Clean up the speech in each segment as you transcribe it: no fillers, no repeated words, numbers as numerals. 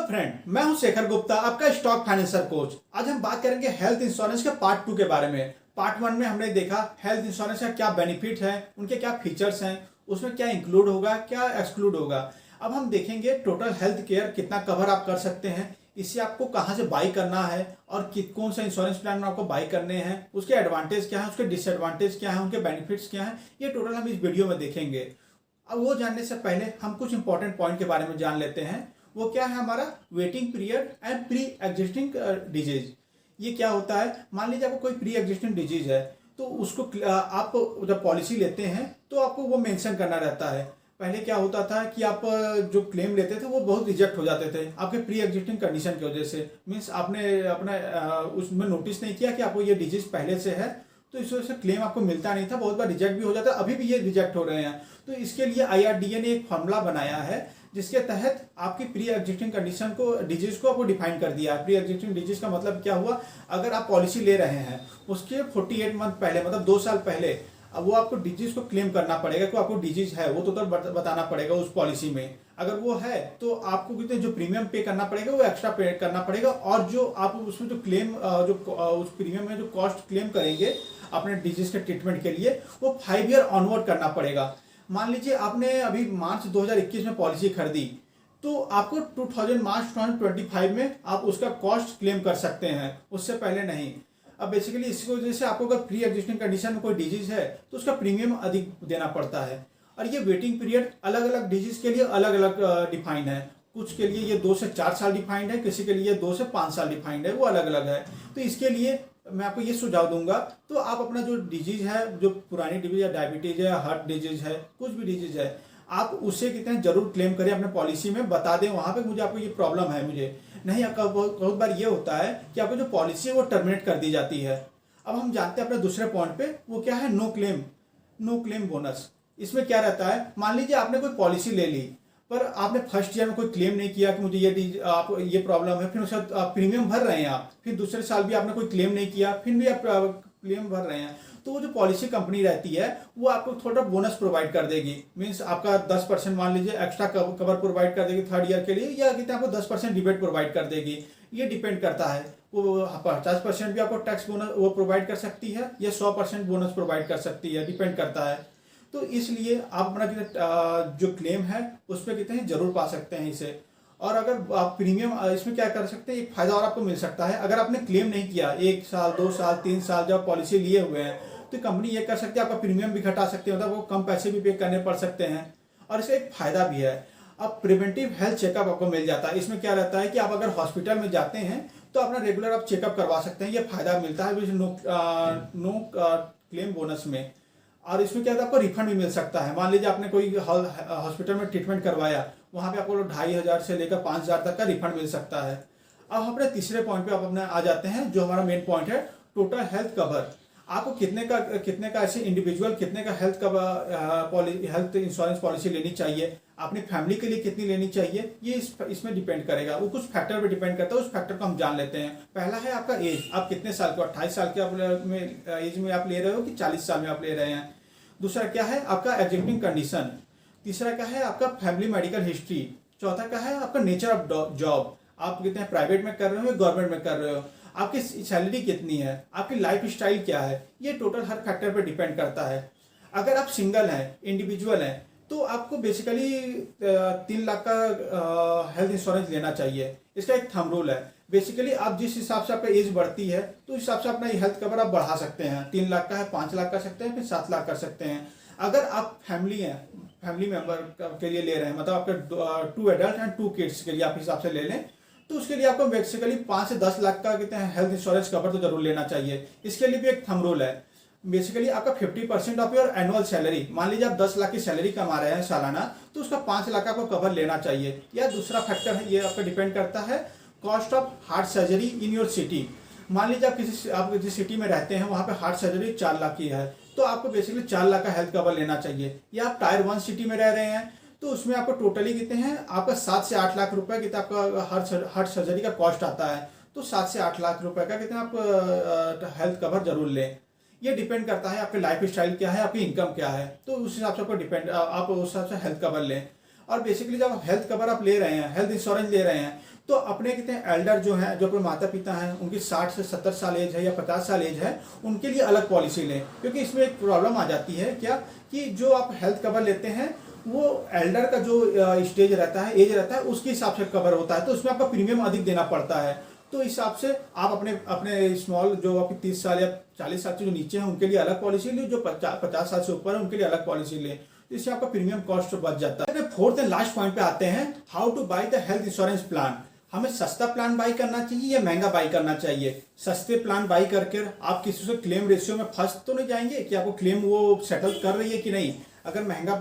Friend, मैं हूं शेखर गुप्ता, आपका स्टॉक फाइनेंसर कोच। आज हम बात करेंगे हेल्थ इंश्योरेंस के पार्ट 2 के बारे में। पार्ट 1 में हमने देखा हेल्थ इंश्योरेंस का क्या बेनिफिट है, उनके क्या फीचर्स हैं, उसमें क्या इंक्लूड होगा, क्या एक्सक्लूड होगा। अब हम देखेंगे टोटल हेल्थ केयर कितना कवर आप कर सकते हैं, इससे आपको कहाँ से बाई करना है और कौन सा इंश्योरेंस प्लान में आपको बाई करने हैं, उसके एडवांटेज क्या है, उसके डिसएडवांटेज क्या है, उनके बेनिफिट्स क्या है, ये टोटल हम इस वीडियो में देखेंगे। अब वो जानने से पहले हम कुछ इंपॉर्टेंट पॉइंट के बारे में जान लेते हैं। वो क्या है हमारा waiting period and pre existing disease. ये क्या होता है, मान लीजिए आपको कोई प्री एग्जिस्टिंग डिजीज है तो उसको आप जब पॉलिसी लेते हैं तो आपको वो मेंशन करना रहता है। पहले क्या होता था कि आप जो क्लेम लेते थे वो बहुत रिजेक्ट हो जाते थे आपके प्री एग्जिस्टिंग कंडीशन की वजह से। मीन्स आपने अपना उसमें नोटिस नहीं किया कि आपको ये डिजीज पहले से है, तो इस वजह से क्लेम आपको मिलता नहीं था, बहुत बार रिजेक्ट भी हो जाता है, अभी भी ये रिजेक्ट हो रहे हैं। तो इसके लिए IRDA ने एक फॉर्मूला बनाया है जिसके तहत आपकी प्री एग्जिस्टिंग कंडीशन को, डिजीज को आपको डिफाइन कर दिया है। प्री एग्जिस्टिंग डिजीज का मतलब क्या हुआ, अगर आप पॉलिसी ले रहे हैं उसके 48 मंथ पहले, मतलब 2 साल पहले, अब वो आपको डिजीज को क्लेम करना पड़ेगा कि आपको डिजीज है, वो तो बताना पड़ेगा उस पॉलिसी में। अगर वो है तो आपको कितने जो प्रीमियम पे करना पड़ेगा वो एक्स्ट्रा पे करना पड़ेगा, और जो आप उसमें जो क्लेम जो उस प्रीमियम में जो कॉस्ट क्लेम करेंगे अपने डिजीज के ट्रीटमेंट के लिए वो 5 ईयर ऑनवर्ड करना पड़ेगा। मान लीजिए आपने अभी मार्च 2021 में पॉलिसी खरीदी तो आपको मार्च 2025 में आप उसका कॉस्ट क्लेम कर सकते हैं, उससे पहले नहीं। अब बेसिकली इसकी वजह से आपको अगर प्री एग्जिस्टिंग कंडीशन में कोई डिजीज है तो उसका प्रीमियम अधिक देना पड़ता है। और ये वेटिंग पीरियड अलग अलग डिजीज के लिए अलग अलग डिफाइंड है। कुछ के लिए ये 2 से 4 साल डिफाइंड है, किसी के लिए 2 से 5 साल डिफाइंड है, वो अलग अलग है। तो इसके लिए मैं आपको ये सुझाव दूंगा, तो आप अपना जो डिजीज है, जो पुरानी डिजीज है, डायबिटीज है, हार्ट डिजीज है, कुछ भी डिजीज है, आप उससे कितने जरूर क्लेम करें अपने पॉलिसी में, बता दें वहां पे मुझे आपको ये प्रॉब्लम है। मुझे नहीं, आपका बहुत बार ये होता है कि आपको जो पॉलिसी है वो टर्मिनेट कर दी जाती है। अब हम जानते हैं अपने दूसरे पॉइंट पे, वो क्या है, नो क्लेम बोनस। इसमें क्या रहता है, मान लीजिए आपने कोई पॉलिसी ले ली पर आपने फर्स्ट ईयर में कोई क्लेम नहीं किया कि मुझे ये प्रॉब्लम है, फिर उसके बाद आप प्रीमियम भर रहे हैं, आप फिर दूसरे साल भी आपने कोई क्लेम नहीं किया, फिर भी आप क्लेम भर रहे हैं, तो वो जो पॉलिसी कंपनी रहती है वो आपको थोड़ा बोनस प्रोवाइड कर देगी। मीन्स आपका 10% मान लीजिए एक्स्ट्रा कवर प्रोवाइड कर देगी 3rd ईयर के लिए, या कितने आपको 10% रिबेट प्रोवाइड कर देगी। ये डिपेंड करता है, वो 50% भी आपको टैक्स बोनस वो प्रोवाइड कर सकती है या 100% बोनस प्रोवाइड कर सकती है, डिपेंड करता है। तो इसलिए आप अपना जो क्लेम है उस पर कितने जरूर पा सकते हैं इसे। और अगर आप प्रीमियम इसमें क्या कर सकते हैं, एक फायदा और आपको मिल सकता है, अगर आपने क्लेम नहीं किया 1 साल 2 साल 3 साल जब पॉलिसी लिए हुए हैं तो कंपनी ये कर सकती है, आपका प्रीमियम भी घटा सकते हैं, मतलब वो कम पैसे भी पे करने पड़ सकते हैं। और इसका एक फायदा भी है, अब प्रिवेंटिव हेल्थ चेकअप आपको मिल जाता है। इसमें क्या रहता है कि आप अगर हॉस्पिटल में जाते हैं तो अपना रेगुलर आप चेकअप करवा सकते हैं, ये फायदा मिलता है नो क्लेम बोनस में। और इसमें क्या है, आपको रिफंड भी मिल सकता है। मान लीजिए आपने कोई हॉस्पिटल में ट्रीटमेंट करवाया, वहां पे आपको 2500 से लेकर 5000 तक का रिफंड मिल सकता है। अब हम अपने तीसरे पॉइंट पे आप अपने आ जाते हैं, जो हमारा मेन पॉइंट है, टोटल हेल्थ कवर। आपको कितने का ऐसे इंडिविजुअल कितने का health cover health insurance policy लेनी चाहिए, अपनी फैमिली के लिए कितनी लेनी चाहिए, ये इसमें डिपेंड करेगा। वो कुछ फैक्टर पे डिपेंड करता है, उस फैक्टर को हम जान लेते हैं। पहला है आपका एज, आप कितने साल को, 28 साल के एज में आप ले रहे हो कि 40 साल में आप ले रहे हैं। दूसरा क्या है आपका एग्जिस्टिंग कंडीशन। तीसरा क्या है आपका फैमिली मेडिकल हिस्ट्री। चौथा क्या है आपका नेचर ऑफ जॉब, आप कितने प्राइवेट में कर रहे हो या गवर्नमेंट में कर रहे हो, आपकी सैलरी कितनी है, आपकी लाइफ स्टाइल क्या है, ये टोटल हर फैक्टर पर डिपेंड करता है। अगर आप सिंगल हैं, इंडिविजुअल हैं, तो आपको बेसिकली 3 लाख का हेल्थ इंश्योरेंस लेना चाहिए। इसका एक थंब रूल है, बेसिकली आप जिस हिसाब से आपका एज बढ़ती है तो उस हिसाब से अपना हेल्थ कवर आप बढ़ा सकते हैं। 3 लाख का है, 5 लाख कर सकते हैं, फिर 7 लाख कर सकते हैं। अगर आप फैमिली मेंबर के लिए ले रहे हैं, मतलब आपके 2 एडल्ट एंड 2 किड्स के लिए आप हिसाब से ले लें, तो उसके लिए आपको बेसिकली 5 से 10 लाख का कितने हेल्थ इंश्योरेंस कवर तो जरूर लेना चाहिए। इसके लिए भी एक थंब रूल है, बेसिकली आपका 50% ऑफ योर एनुअल सैलरी, मान लीजिए आप 10 लाख की सैलरी कमा रहे हैं सालाना, तो उसका 5 लाख का आपको कवर लेना चाहिए। या दूसरा फैक्टर है, ये आपका डिपेंड करता है cost of heart surgery in your city. मान लीजिए आप जिस सिटी में रहते हैं वहां पे हार्ट सर्जरी 4 लाख की है, तो आपको बेसिकली 4 लाख का हेल्थ कवर लेना चाहिए। या आप टायर 1 सिटी में रह रहे हैं तो उसमें आपको टोटली कितने हैं, आपका 7 से 8 लाख रुपए कितना आपका हार्ट सर्जरी का कॉस्ट आता है, तो 7 से 8 लाख रुपए का कितना आप हेल्थ कवर जरूर लें। ये डिपेंड करता है आपके लाइफ स्टाइल क्या है, आपकी इनकम क्या है, तो उस हिसाब से आप उस हिसाब से हेल्थ कवर लें। और बेसिकली जब हेल्थ कवर आप ले रहे हैं, हेल्थ इंश्योरेंस ले रहे हैं, तो अपने कितने एल्डर जो हैं, जो अपने माता पिता हैं, उनकी 60 से 70 साल एज है या 50 साल एज है, उनके लिए अलग पॉलिसी लें। क्योंकि इसमें एक प्रॉब्लम आ जाती है क्या, कि जो आप हेल्थ कवर लेते हैं वो एल्डर का जो स्टेज रहता है, एज रहता है, उसके हिसाब से कवर होता है, तो उसमें आपका प्रीमियम अधिक देना पड़ता है। तो इस हिसाब से आप अपने अपने स्मॉल जो आपके 30 साल या 40 साल से जो नीचे हैं उनके लिए अलग पॉलिसी लें, जो 50 साल से ऊपर है उनके लिए अलग पॉलिसी लें। इससे आपका प्रीमियम कॉस्ट बच जाता है। फोर्थ एंड लास्ट पॉइंट पे आते हैं, how to buy the health insurance plan. हमें सस्ता प्लान बाई करना चाहिए या महंगा बाई करना चाहिए। सस्ते प्लान बाई करके आप किसी से क्लेम रेशियो में फंस तो नहीं जाएंगे कि आपको क्लेम वो सेटल कर रही है कि नहीं। अगर महंगा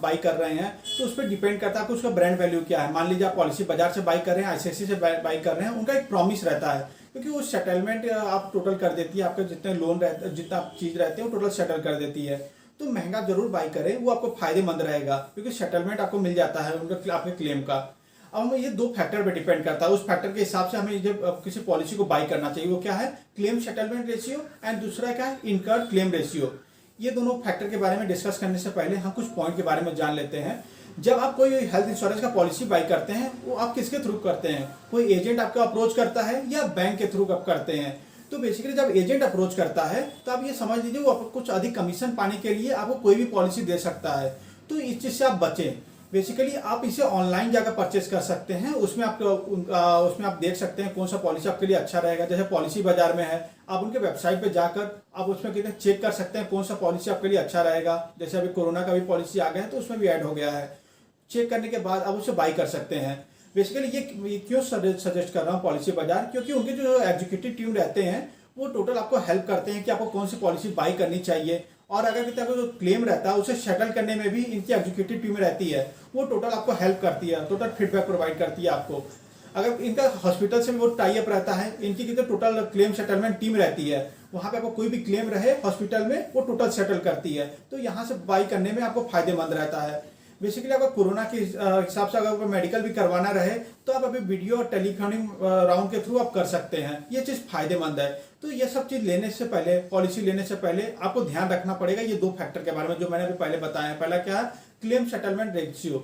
बाई कर रहे हैं तो उस पर डिपेंड करता है कि उसका ब्रांड वैल्यू क्या है। मान लीजिए आप पॉलिसी बाजार से बाई कर रहे हैं, आईसीआईसी से बाई कर रहे हैं, उनका एक प्रॉमिस रहता है, क्योंकि वो सेटलमेंट आप टोटल कर देती है, आपके जितने लोन रहते हैं, जितना चीज रहते हैं वो टोटल सेटल कर देती है। तो महंगा जरूर बाई करें, वो आपको फायदेमंद रहेगा, क्योंकि सेटलमेंट आपको मिल जाता है उनका आपके क्लेम का। अब हमें ये 2 फैक्टर पे डिपेंड करता है, उस फैक्टर के हिसाब से हमें जब किसी पॉलिसी को बाई करना चाहिए। वो क्या है, क्लेम सेटलमेंट रेशियो, एंड दूसरा क्या है, इनकर्ड क्लेम रेशियो। ये दोनों फैक्टर के बारे में डिस्कस करने से पहले हम कुछ पॉइंट के बारे में जान लेते हैं। जब आप कोई हेल्थ इंश्योरेंस का पॉलिसी बाई करते हैं, वो आप किसके थ्रू करते हैं, कोई एजेंट आपको अप्रोच करता है या बैंक के थ्रू आप करते हैं। तो बेसिकली जब एजेंट अप्रोच करता है तो आप ये समझ लीजिए वो आपको कुछ अधिक कमीशन पाने के लिए आपको कोई भी पॉलिसी दे सकता है। तो इस चीज से आप बचें। बेसिकली आप इसे ऑनलाइन जाकर परचेस कर सकते हैं, उसमें आप देख सकते हैं कौन सा पॉलिसी आपके लिए अच्छा रहेगा। जैसे पॉलिसी बाजार में है, आप उनके वेबसाइट पे जाकर आप उसमें कितने चेक कर सकते हैं कौन सा पॉलिसी आपके लिए अच्छा रहेगा। जैसे अभी कोरोना का भी पॉलिसी आ गया है तो उसमें भी ऐड हो गया है। चेक करने के बाद आप उसे बाई कर सकते हैं। बेसिकली ये क्यों सजेस्ट कर रहा हूँ पॉलिसी बाजार, क्योंकि उनके जो एग्जीक्यूटिव टीम रहते हैं वो टोटल आपको हेल्प करते हैं कि आपको कौन सी पॉलिसी बाई करनी चाहिए। और अगर किसी जो क्लेम रहता है उसे सेटल करने में भी इनकी एग्जीक्यूटिव टीम रहती है, वो टोटल आपको हेल्प करती है, टोटल फीडबैक प्रोवाइड करती है आपको। अगर इनका हॉस्पिटल से भी वो टाई अप रहता है, इनकी कितने टोटल क्लेम सेटलमेंट टीम रहती है, वहां पे आपको कोई भी क्लेम रहे हॉस्पिटल में वो टोटल सेटल करती है। तो यहाँ से बाई करने में आपको फायदेमंद रहता है। बेसिकली अगर कोरोना के हिसाब से अगर मेडिकल भी करवाना रहे तो आप अभी वीडियो और टेलीफोनिक राउंड के थ्रू आप कर सकते हैं। ये चीज फायदेमंद है। तो ये सब चीज लेने से पहले, पॉलिसी लेने से पहले आपको ध्यान रखना पड़ेगा ये 2 फैक्टर के बारे में जो मैंने अभी पहले बताया। पहला क्या है, क्लेम सेटलमेंट रेशियो।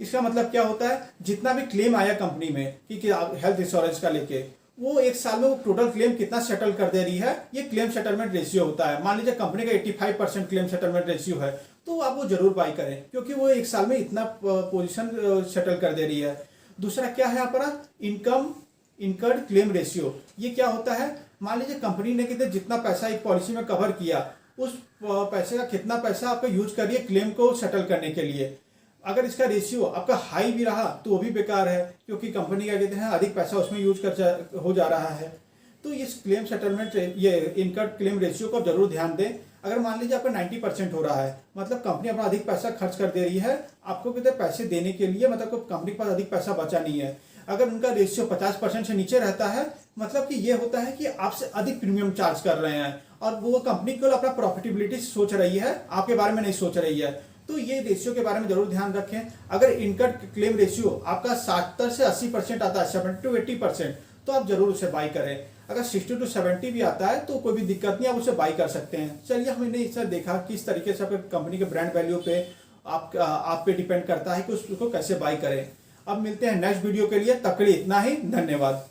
इसका मतलब क्या होता है, जितना भी क्लेम आया कंपनी में कि हेल्थ इंश्योरेंस का लेके, वो एक साल में वो टोटल क्लेम कितना सेटल कर दे रही है, ये क्लेम सेटलमेंट रेशियो होता है। मान लीजिए कंपनी का 85% क्लेम सेटलमेंट रेशियो है तो आप वो जरूर बाई करें, क्योंकि वो एक साल में इतना पोजीशन सेटल कर दे रही है। दूसरा क्या है आपका, इनकम इनकर्ड क्लेम रेशियो। ये क्या होता है, मान लीजिए कंपनी ने कितने जितना पैसा एक पॉलिसी में कवर किया, उस पैसे का कितना पैसा आपका यूज करिए क्लेम को सेटल करने के लिए। अगर इसका रेशियो आपका हाई भी रहा तो वो भी बेकार है, क्योंकि कंपनी क्या कहते हैं अधिक पैसा उसमें यूज हो जा रहा है। तो इस क्लेम सेटलमेंट, ये इनकर्ड क्लेम रेशियो को जरूर ध्यान दें। अगर मान लीजिए आपका 90% हो रहा है, मतलब कंपनी अपना अधिक पैसा खर्च कर दे रही है आपको कितने पैसे देने के लिए, मतलब कंपनी के पास अधिक पैसा बचा नहीं है। अगर उनका रेशियो 50% से नीचे रहता है, मतलब कि ये होता है कि आपसे अधिक प्रीमियम चार्ज कर रहे हैं और वो कंपनी केवल अपना प्रॉफिटेबिलिटी सोच रही है, आपके बारे में नहीं सोच रही है। तो ये रेशियो के बारे में जरूर ध्यान रखें। अगर इनकम क्लेम रेशियो आपका 70 से 80% आता है, 70 to 80%, तो आप जरूर उसे बाई करें। अगर 60 to 70 भी आता है तो कोई भी दिक्कत नहीं, आप उसे बाई कर सकते हैं। चलिए, हमने इससे देखा किस तरीके से आपके कंपनी के ब्रांड वैल्यू पे आप पे डिपेंड करता है कि उसको कैसे बाई करें। अब मिलते हैं नेक्स्ट वीडियो के लिए, तब के लिए इतना ही, धन्यवाद।